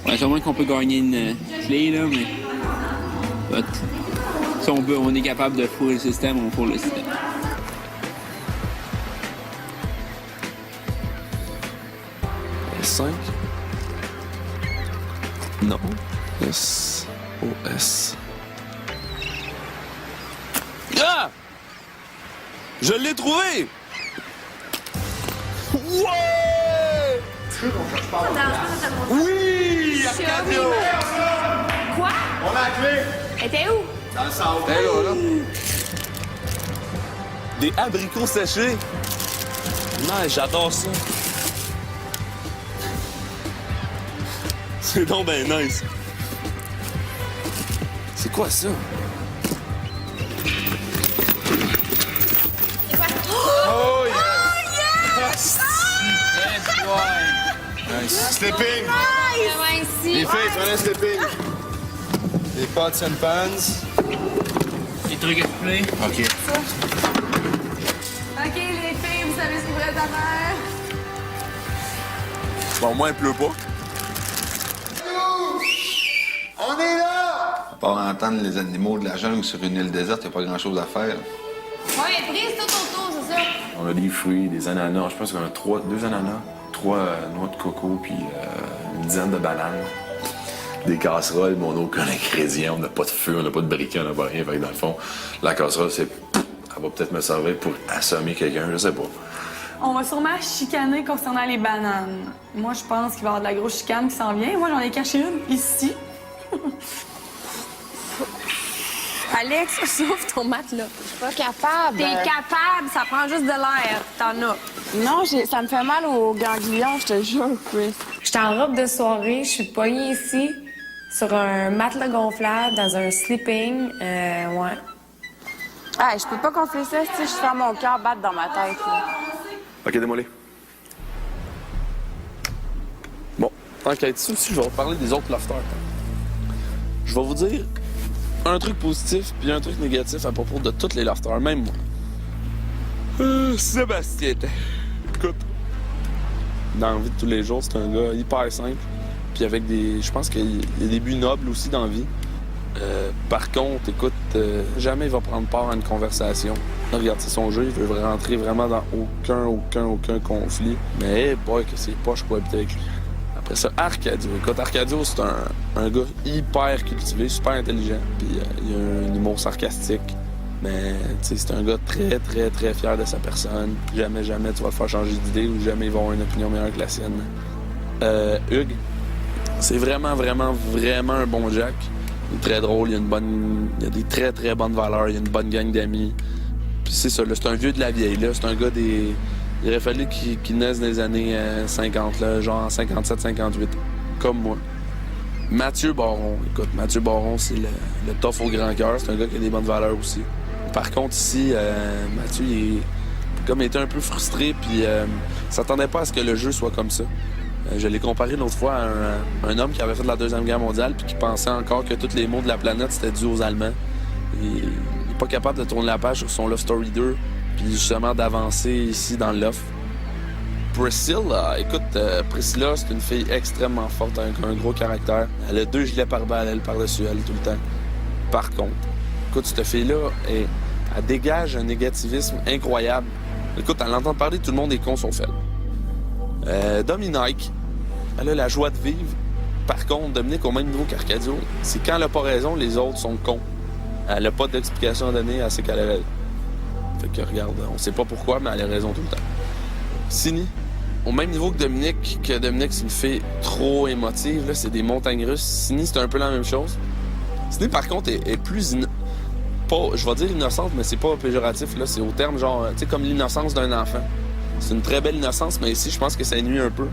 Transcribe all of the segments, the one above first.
Ouais, sûrement qu'on peut gagner une clé, là, mais... But, si on est capable de fourrer le système, on fourre le système. S5? Non. SOS. Ah! Je l'ai trouvé! Ouais! Oui! Arcadio! Quoi? On a la clé! Elle était où? Dans le sable. Hey, là. Des abricots séchés. Non, j'adore ça. C'est donc ben nice. C'est quoi ça? Oh, yeah! Nice. Slipping! Ici. Les filles, prenez un slipping. Les pots and pans. Les trucs à souffler. OK. OK, les filles, vous savez ce qu'il vous reste à faire. Bon, au moins, il pleut pas. On est là! À part entendre les animaux de la jungle sur une île déserte, il n'y a pas grand-chose à faire. Ouais, prise tout autour, c'est ça. On a des fruits, des ananas. Je pense qu'on a 2 ananas, 3 noix de coco, puis une dizaine de bananes. Des casseroles, mais on n'a aucun ingrédient. On n'a pas de feu, on n'a pas de briquet, on n'a pas rien. Fait que dans le fond, la casserole, elle va peut-être me servir pour assommer quelqu'un, je sais pas. On va sûrement chicaner concernant les bananes. Moi, je pense qu'il va y avoir de la grosse chicane qui s'en vient. Moi, j'en ai caché une ici. Alex, sauve ton matelas. Je suis pas capable. T'es capable, ça prend juste de l'air. T'en as. Non, ça me fait mal aux ganglions, je te jure, Chris. J'étais en robe de soirée, je suis poignée ici, sur un matelas gonflable, dans un sleeping. Ouais. Ah, je peux pas gonfler ça, si je sens mon cœur battre dans ma tête. Là. OK, démolé. Bon, tant qu'à être ici aussi, je vais vous parler des autres lofters. Je vais vous dire un truc positif puis un truc négatif à propos de tous les lofters, même moi. Sébastien, écoute, dans la vie de tous les jours, c'est un gars hyper simple, puis avec des... Je pense qu'il y a des buts nobles aussi dans la vie. Par contre, écoute, jamais il va prendre part à une conversation. Regarde, c'est son jeu, il veut rentrer vraiment dans aucun conflit. Mais, boy, que c'est poche pour habiter avec lui. Après ça, Arcadio. Écoute, Arcadio, c'est un gars hyper cultivé, super intelligent. Puis il a un humour sarcastique. Mais, tu sais, c'est un gars très fier de sa personne. Jamais tu vas le faire changer d'idée ou jamais il va avoir une opinion meilleure que la sienne. Hugues, c'est vraiment un bon Jack. Il est très drôle, il a des très bonnes valeurs, il a une bonne gang d'amis. Puis c'est ça, là, c'est un vieux de la vieille, là. C'est un gars des... Il aurait fallu qu'il naisse dans les années 50, là, genre en 57-58, comme moi. Mathieu Baron. Écoute, Mathieu Baron, c'est le tough au grand cœur. C'est un gars qui a des bonnes valeurs aussi. Par contre, ici, Mathieu, il était un peu frustré, puis s'attendait pas à ce que le jeu soit comme ça. Je l'ai comparé l'autre fois à un homme qui avait fait la Deuxième Guerre mondiale puis qui pensait encore que tous les maux de la planète, c'était dû aux Allemands. Il n'est pas capable de tourner la page sur son Love Story 2 puis justement d'avancer ici dans le Love. Priscilla, écoute, Priscilla, c'est une fille extrêmement forte avec un gros caractère. Elle a 2 gilets pare-balles, elle par-dessus elle tout le temps. Par contre, écoute, cette fille-là, elle dégage un négativisme incroyable. Écoute, à l'entendre parler, tout le monde est con sauf elle. Dominique, elle a la joie de vivre. Par contre, Dominique, au même niveau qu'Arcadio, c'est quand elle n'a pas raison, les autres sont cons. Elle n'a pas d'explication à donner à ce qu'elle a. Fait que regarde, on sait pas pourquoi, mais elle a raison tout le temps. Sini, au même niveau que Dominique, c'est une fille trop émotive, là, c'est des montagnes russes. Sini, c'est un peu la même chose. Sini, par contre, est plus... Pas, je vais dire innocente, mais c'est pas péjoratif, là. C'est au terme, genre, tu sais, comme l'innocence d'un enfant. C'est une très belle innocence, mais ici, je pense que ça nuit un peu.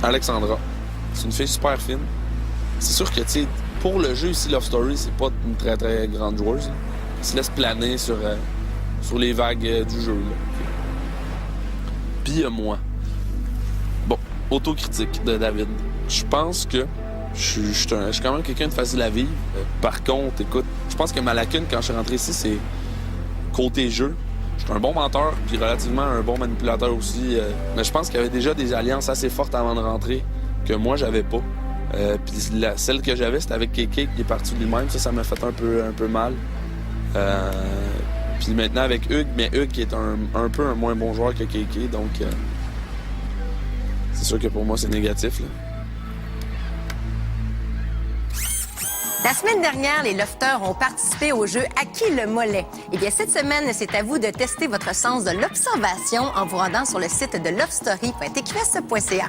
Alexandra, c'est une fille super fine. C'est sûr que, tu sais, pour le jeu ici, Love Story, c'est pas une très grande joueuse. Elle se laisse planer sur les vagues du jeu, là. Puis moi. Bon, autocritique de David. Je pense que je suis quand même quelqu'un de facile à vivre. Par contre, écoute, je pense que ma lacune quand je suis rentré ici, c'est côté jeu. Je suis un bon menteur, puis relativement un bon manipulateur aussi. Mais je pense qu'il y avait déjà des alliances assez fortes avant de rentrer que moi, j'avais pas. Puis celle que j'avais, c'était avec KK qui est parti lui-même. Ça m'a fait un peu mal. Puis maintenant avec Hugues, mais Hugues qui est un peu un moins bon joueur que KK, donc c'est sûr que pour moi c'est négatif, là. La semaine dernière, les lofters ont participé au jeu « À qui le mollet ». Eh bien, cette semaine, c'est à vous de tester votre sens de l'observation en vous rendant sur le site de lovestory.tqs.ca.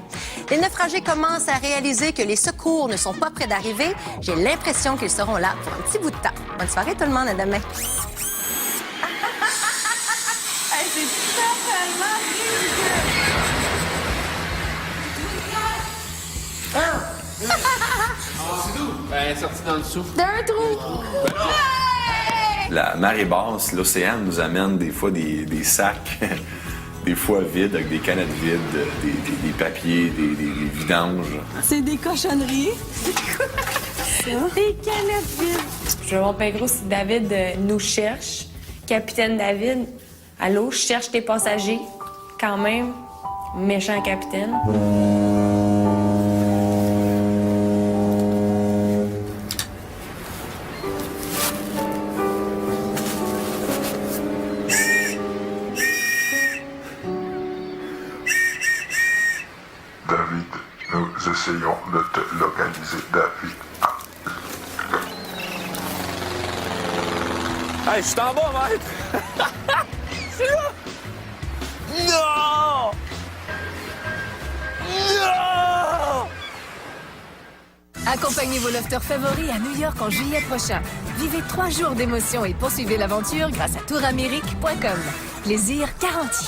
Les naufragés commencent à réaliser que les secours ne sont pas près d'arriver. J'ai l'impression qu'ils seront là pour un petit bout de temps. Bonne soirée tout le monde, à demain. Hey, c'est totalement Elle est sortie dans le souffle. D'un trou. La marée basse, l'océan nous amène des fois des sacs, des fois vides, avec des canettes vides, des papiers, des vidanges. C'est des cochonneries. Des canettes vides. Je vais voir bien gros si David nous cherche. Capitaine David, allô, je cherche tes passagers. Quand même, méchant capitaine. David, nous essayons de te localiser, David. Hey, je suis en bas, mec! C'est là! Non! Non! Accompagnez vos lofters favoris à New York en juillet prochain. Vivez 3 jours d'émotion et poursuivez l'aventure grâce à touramérique.com. Plaisir garanti.